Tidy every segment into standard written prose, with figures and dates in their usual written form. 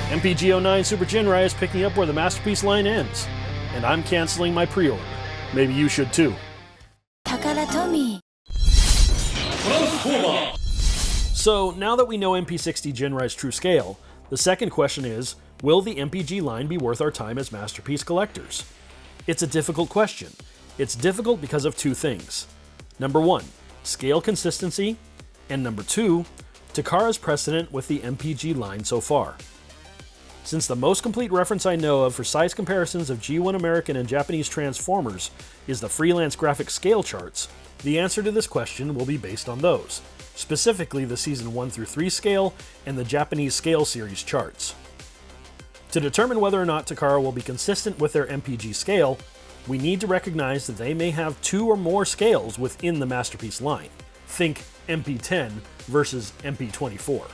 MPG09 Super Ginrai is picking up where the Masterpiece line ends, and I'm canceling my pre-order. Maybe you should too. So now that we know MP60 Ginrai's true scale, the second question is, will the MPG line be worth our time as Masterpiece collectors? It's a difficult question. It's difficult because of two things. Number one, scale consistency, and number two, Takara's precedent with the MPG line so far. Since the most complete reference I know of for size comparisons of G1 American and Japanese Transformers is the freelance graphic scale charts, the answer to this question will be based on those, specifically the Season 1 through 3 scale and the Japanese scale series charts. To determine whether or not Takara will be consistent with their MPG scale, we need to recognize that they may have two or more scales within the Masterpiece line. Think MP10 versus MP24.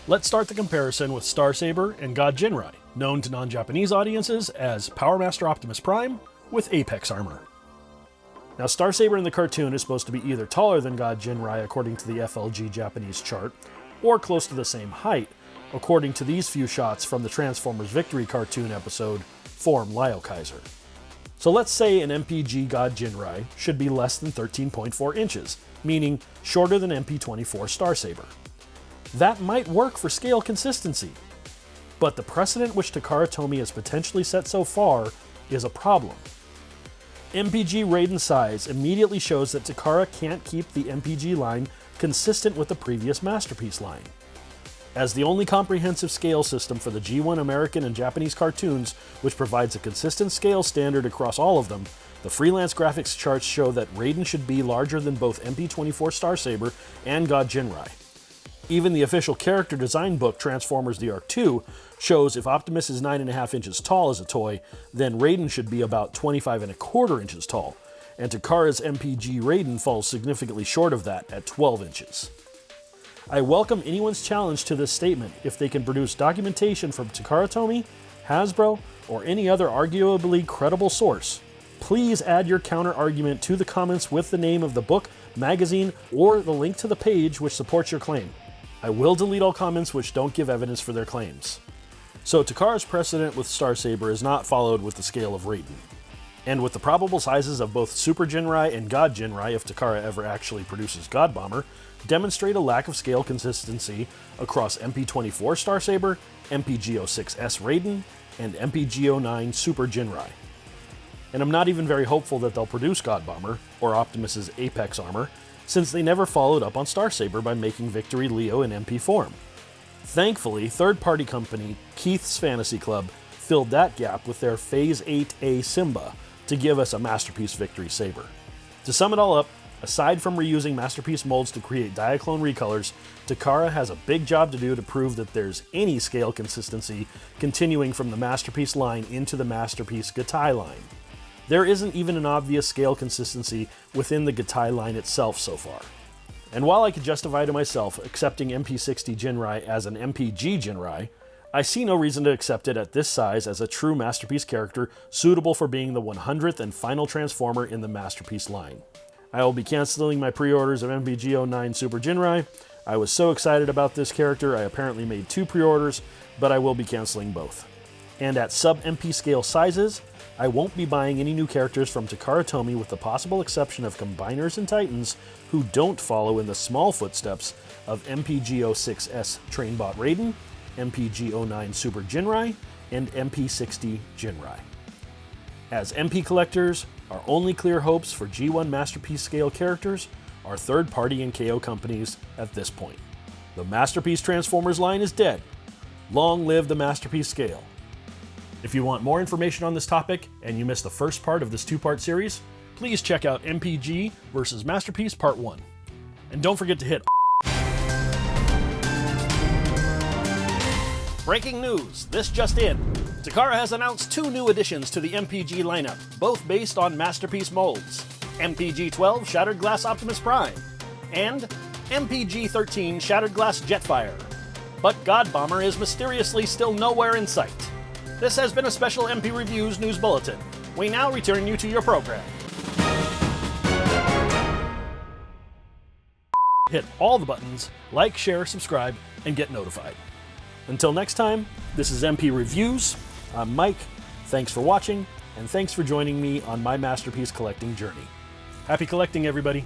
Let's start the comparison with Star Saber and God Ginrai, known to non-Japanese audiences as Powermaster Optimus Prime with Apex armor. Now, Star Saber in the cartoon is supposed to be either taller than God Ginrai according to the FLG Japanese chart, or close to the same height, according to these few shots from the Transformers Victory cartoon episode, Form Lio Kaiser. So let's say an MPG God Ginrai should be less than 13.4 inches, meaning shorter than MP24 Star Saber. That might work for scale consistency, but the precedent which Takara Tomy has potentially set so far is a problem. MPG Raiden size immediately shows that Takara can't keep the MPG line consistent with the previous Masterpiece line. As the only comprehensive scale system for the G1 American and Japanese cartoons, which provides a consistent scale standard across all of them, the freelance graphics charts show that Raiden should be larger than both MP24 Star Saber and God Ginrai. Even the official character design book, Transformers The Arc 2, shows if Optimus is 9.5 inches tall as a toy, then Raiden should be about 25.25 inches tall, and Takara's MPG Raiden falls significantly short of that at 12 inches. I welcome anyone's challenge to this statement if they can produce documentation from Takara Tomy, Hasbro, or any other arguably credible source. Please add your counter-argument to the comments with the name of the book, magazine, or the link to the page which supports your claim. I will delete all comments which don't give evidence for their claims. So Takara's precedent with Star Saber is not followed with the scale of Raiden. And with the probable sizes of both Super Ginrai and God Ginrai, if Takara ever actually produces Godbomber, demonstrate a lack of scale consistency across MP24 Star Saber, MPG06S Raiden, and MPG09 Super Ginrai. And I'm not even very hopeful that they'll produce Godbomber, or Optimus's Apex armor, since they never followed up on Star Saber by making Victory Leo in MP form. Thankfully, third-party company Keith's Fantasy Club filled that gap with their Phase 8A Simba to give us a Masterpiece Victory Saber. To sum it all up, aside from reusing Masterpiece molds to create Diaclone recolors, Takara has a big job to do to prove that there's any scale consistency continuing from the Masterpiece line into the Masterpiece Gattai line. There isn't even an obvious scale consistency within the Gattai line itself so far. And while I could justify to myself accepting MP60 Ginrai as an MPG Ginrai, I see no reason to accept it at this size as a true Masterpiece character suitable for being the 100th and final Transformer in the Masterpiece line. I will be canceling my pre-orders of MPG09 Super Ginrai. I was so excited about this character, I apparently made 2 pre-orders, but I will be canceling both. And at sub-MP scale sizes, I won't be buying any new characters from Takara Tomy with the possible exception of Combiners and Titans who don't follow in the small footsteps of MPG06S Trainbot Raiden, MPG09 Super Ginrai, and MP60 Ginrai. As MP collectors, our only clear hopes for G1 Masterpiece scale characters are third-party and KO companies at this point. The Masterpiece Transformers line is dead. Long live the Masterpiece scale. If you want more information on this topic and you missed the first part of this 2-part series, please check out MPG vs. Masterpiece Part 1. And don't forget to hit Breaking news, this just in. Takara has announced 2 new additions to the MPG lineup, both based on Masterpiece molds. MPG-12 Shattered Glass Optimus Prime, and MPG-13 Shattered Glass Jetfire. But Godbomber is mysteriously still nowhere in sight. This has been a special MP Reviews News Bulletin. We now return you to your program. Hit all the buttons, like, share, subscribe, and get notified. Until next time, this is MP Reviews. I'm Mike. Thanks for watching, and thanks for joining me on my masterpiece collecting journey. Happy collecting, everybody!